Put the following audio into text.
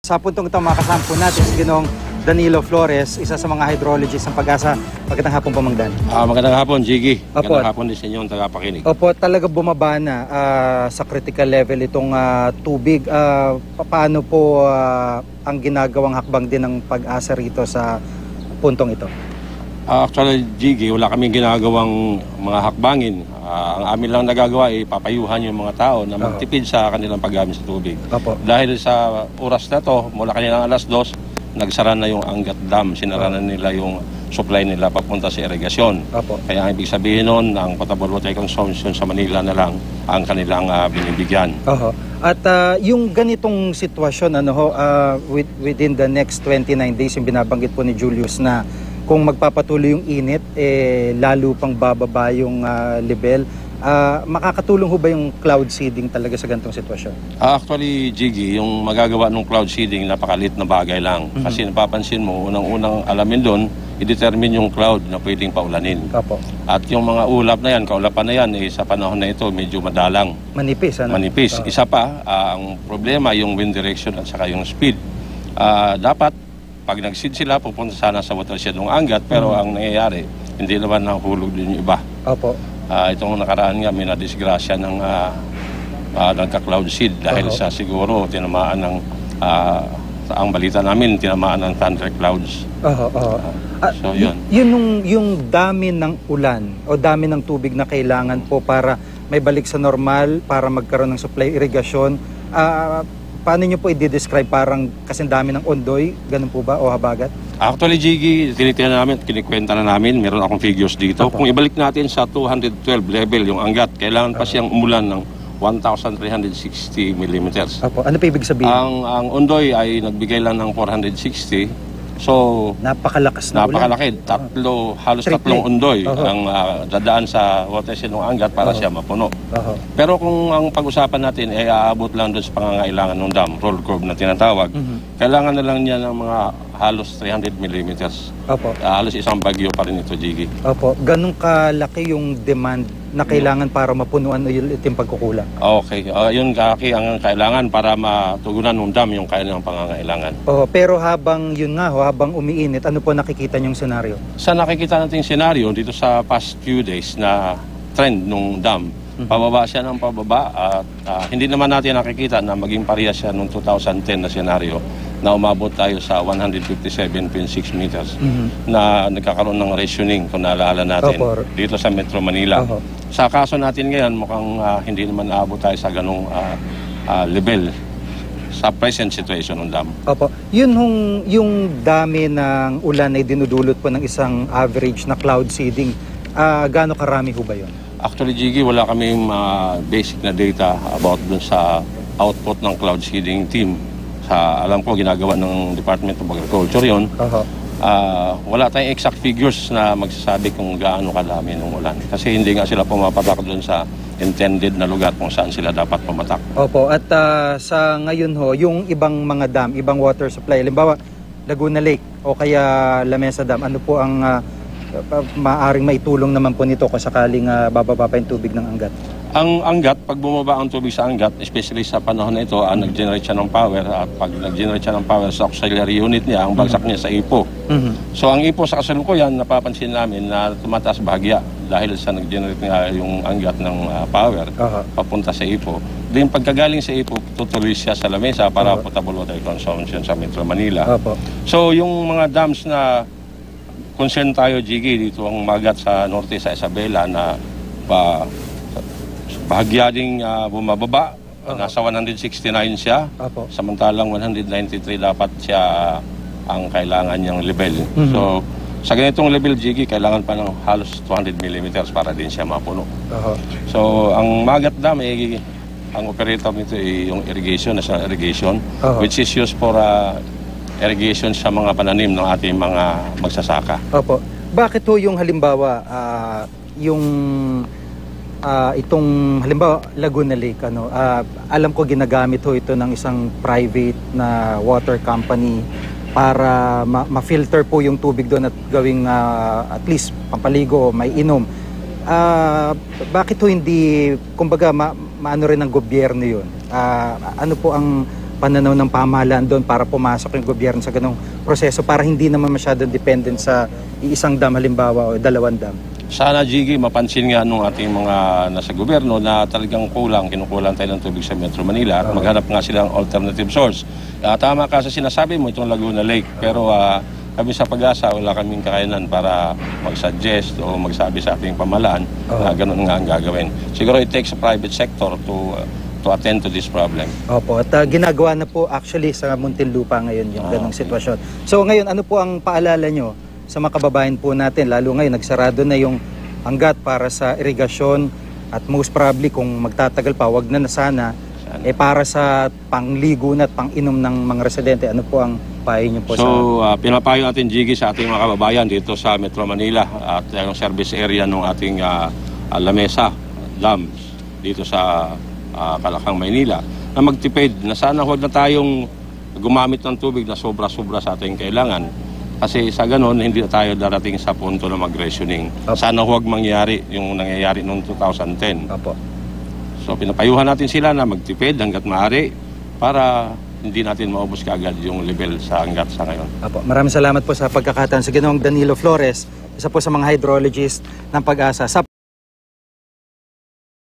Sa puntong ito, makasampo natin si Ginoong Danilo Flores, isa sa mga hydrologists ng Pag-asa. Magandang hapon po, Mang Dan. Magandang hapon, Jiggy. Opo. Magandang hapon din sa inyong tagapakinig. Opo, talaga bumaba na sa critical level itong tubig. Paano po ang ginagawang hakbang din ng Pag-asa rito sa puntong ito? Actually, Jiggy, wala kaming ginagawang mga hakbangin. Ang amin lang nagagawa ay papayuhan yung mga tao na magtipid sa kanilang paggamit sa tubig. Opo. Dahil sa oras na to, mula kanilang alas 2, nagsara na yung Angat Dam. Sinara na nila yung supply nila papunta sa irigasyon. Opo. Kaya ang ibig sabihin nun, ang potable water consumption sa Manila na lang ang kanilang binibigyan. Oho. At yung ganitong sitwasyon, within the next 29 days, yung binabanggit po ni Julius na kung magpapatuloy yung init, lalo pang bababa yung level. Makakatulong ho ba yung cloud seeding talaga sa ganitong sitwasyon? Actually, Jiggy, yung magagawa ng cloud seeding, napakalit na bagay lang. Kasi napapansin mo, unang-unang alamin doon, i-determine yung cloud na pwedeng paulanin. Opo. At yung mga ulap na yan, kaulapan na yan, sa panahon na ito, medyo madalang. Manipis, ano? Manipis. Isa pa, ang problema, yung wind direction at saka yung speed. Dapat, pag nag-seed sila, pupunta sana sa watershed ng Angat, pero ang nangyayari, hindi naman nahulog din yung iba. Opo. Itong nakaraan nga, may nadisgrasya ng nagka-cloud seed dahil sa siguro tinamaan ng, ang balita namin, tinamaan ng thunderclouds. So, yun. Yung dami ng ulan o dami ng tubig na kailangan po para may balik sa normal, para magkaroon ng supply irigasyon, paano nyo po i-describe? Parang kasing dami ng ondoy, ganun po ba, o habagat? Actually, Jiggy, tinitingnan namin, kinikwenta na namin, meron akong figures dito. Opo. Kung ibalik natin sa 212 level yung Angat, kailangan pa siyang umulan ng 1,360 millimeters. Opo. Ano pa ibig sabihin? Ang ondoy ay nagbigay lang ng 460. So, napakalakas na ulan. napakalaki. Halos tatlong ondoy ang dadaan sa watershed ng Angat para siya mapuno. Pero kung ang pag-usapan natin ay aabot lang doon sa pangangailangan ng dam, roll curve na tinatawag, kailangan na lang niya ng mga halos 300 millimeters. Opo. Halos isang bagyo pa rin ito, Jiggy. Opo. Ganun kalaki yung demand na kailangan para mapunuan yung pagkukulang? Okay. Yun kaki ang kailangan para matugunan ng dam yung kailangang pangangailangan. Pero habang yun nga, habang umiinit, ano po nakikita niyong senaryo? Sa nakikita nating senaryo dito sa past few days na trend ng dam, pababa siya ng pababa at hindi naman natin nakikita na maging parehas siya noong 2010 na senaryo na umabot tayo sa 157.6 meters na nagkakaroon ng rationing kung naalala natin dito sa Metro Manila. Sa kaso natin ngayon mukhang hindi naman naabot tayo sa ganong level sa present situation ng dam. Opo. Yung dami ng ulan ay dinudulot po ng isang average na cloud seeding. Gaano karami ho ba yun? Actually, Jiggy, wala kaming basic na data about dun sa output ng cloud seeding team. Alam ko, ginagawa ng Department of Agriculture yun. Wala tayong exact figures na magsasabi kung gaano kadami ng ulan. Kasi hindi nga sila pumapatak dun sa intended na lugar kung saan sila dapat pumatak. Opo. At sa ngayon ho, yung ibang mga dam, ibang water supply, halimbawa Laguna Lake o kaya La Mesa Dam, ano po ang maaring maitulong naman po nito kung sakaling bababa pa yung tubig ng Angat? Ang Angat, pag bumaba ang tubig sa Angat, especially sa panahon na ito, nag-generate siya ng power. At pag nag-generate siya ng power sa auxiliary unit niya, ang bagsak niya sa IPO. So ang IPO sa kasalukuyan, napapansin namin na tumataas bahagya dahil sa nag-generate nga yung Angat ng power papunta sa IPO. Then pagkagaling sa IPO, tutuloy siya sa lamesa para potable water consumption sa Metro Manila. So yung mga dams na concern tayo, Jiggy, dito ang magat sa norte sa Isabela na bahagya ding bumababa. Nasa 169 siya. Samantalang 193 dapat siya ang kailangan niyang level. So, sa ganitong level, Jiggy, kailangan pa ng halos 200 millimeters para din siya mapuno. So, ang Magat Dam, ang operator nito ay yung irrigation, national irrigation, which is used for irrigation sa mga pananim ng ating mga magsasaka. Opo. Bakit ho yung halimbawa, itong halimbawa Laguna Lake, alam ko ginagamit ho ito ng isang private na water company para ma-filter po yung tubig doon at gawing at least pampaligo o may inom. Bakit ho hindi, kumbaga, maano rin ng gobyerno yun? Ano po ang pananaw ng pamahalaan doon para pumasok yung gobyerno sa ganong proseso para hindi naman masyadong dependent sa iisang dam halimbawa o dalawang dam? Sana, Jiggy, mapansin nga nung ating mga nasa gobyerno na talagang kinukulang tayo ng tubig sa Metro Manila at maghanap nga silang alternative source. Tama ka sa sinasabi mo itong Laguna Lake, pero kami sa Pag-asa, wala kaming kakayanan para mag-suggest o magsabi sa ating pamahalaan na ganun nga ang gagawin. Siguro it takes a private sector to attend to this problem. Opo, at ginagawa na po actually sa Muntinlupa ngayon yung ganong sitwasyon. So ngayon, ano po ang paalala nyo sa mga kababayan po natin, lalo ngayon nagsarado na yung anggat para sa irigasyon at most probably kung magtatagal pa, wag na sana, para sa pangligo na at pang-inom ng mga residente, ano po ang payo nyo po? Pinapayo natin, Jiggy, sa ating mga kababayan dito sa Metro Manila at yung service area ng ating Lamesa Dams dito sa Calacang, Maynila, na magtipid, na sana huwag na tayong gumamit ng tubig na sobra-sobra sa ating kailangan. Kasi sa ganon, hindi na tayo darating sa punto na mag-rationing. Sana huwag mangyari yung nangyayari noong 2010. Opo. So pinapayuhan natin sila na magtipid hanggat maaari para hindi natin maubos kaagad yung level sa hanggat sa ngayon. Opo. Maraming salamat po sa pagkakataon sa Ginoong Danilo Flores, isa po sa mga hydrologist ng Pag-asa.